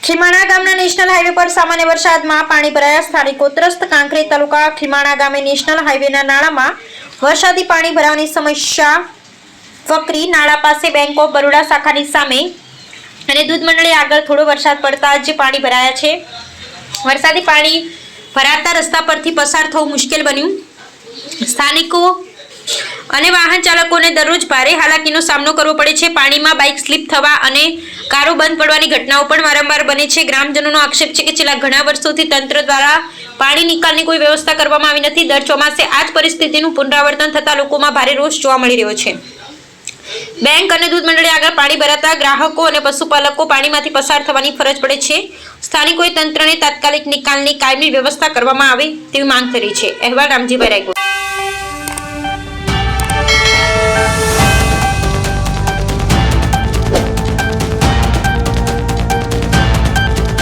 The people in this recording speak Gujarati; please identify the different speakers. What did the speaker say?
Speaker 1: ખીમાણા ગામના નેશનલ હાઈવે પર સામાન્ય વરસાદમાં પાણી ભરાયા. સ્થાનિકો ત્રસ્ત. કાંકરેજ તાલુકા ખીમાણા ગામે નેશનલ હાઈવેના નાળામાં વરસાદી પાણી ભરાવાની સમસ્યા વકરી. નાળા પાસે બેંક ઓફ બરોડા શાખાની સામે અને દૂધ મંડળી આગળ થોડો વરસાદ પડતા જ પાણી ભરાયા છે. વરસાદી પાણી ભરાતા રસ્તા પરથી પસાર થવું મુશ્કેલ બન્યું. સ્થાનિકો અને વાહન ચાલકોને દરરોજ ભારે હાલાકીનો સામનો કરવો પડે છે. પાણીમાં બાઇક સ્લીપ થવા અને કારો બંધ પડવાની ઘટનાઓ પણ વારંવાર બને છે. ગ્રામજનોનો આક્ષેપ છે કે છેલ્લા ઘણા વર્ષોથી તંત્ર દ્વારા પાણી નિકાલની કોઈ વ્યવસ્થા કરવામાં આવી નથી. દર ચોમાસે આ જ પરિસ્થિતિનું પુનરાવર્તન થતા લોકોમાં ભારે રોષ જોવા મળી રહ્યો છે. બેંક અને દૂધ મંડળી આગળ પાણી ભરાતા ગ્રાહકો અને પશુપાલકો પાણીમાંથી પસાર થવાની ફરજ પડે છે. સ્થાનિકોએ તંત્રને તાત્કાલિક નિકાલની કાયમી વ્યવસ્થા કરવામાં આવે તેવી માંગ કરી છે. અહેવાલ રામજીભાઈ રાયગોર.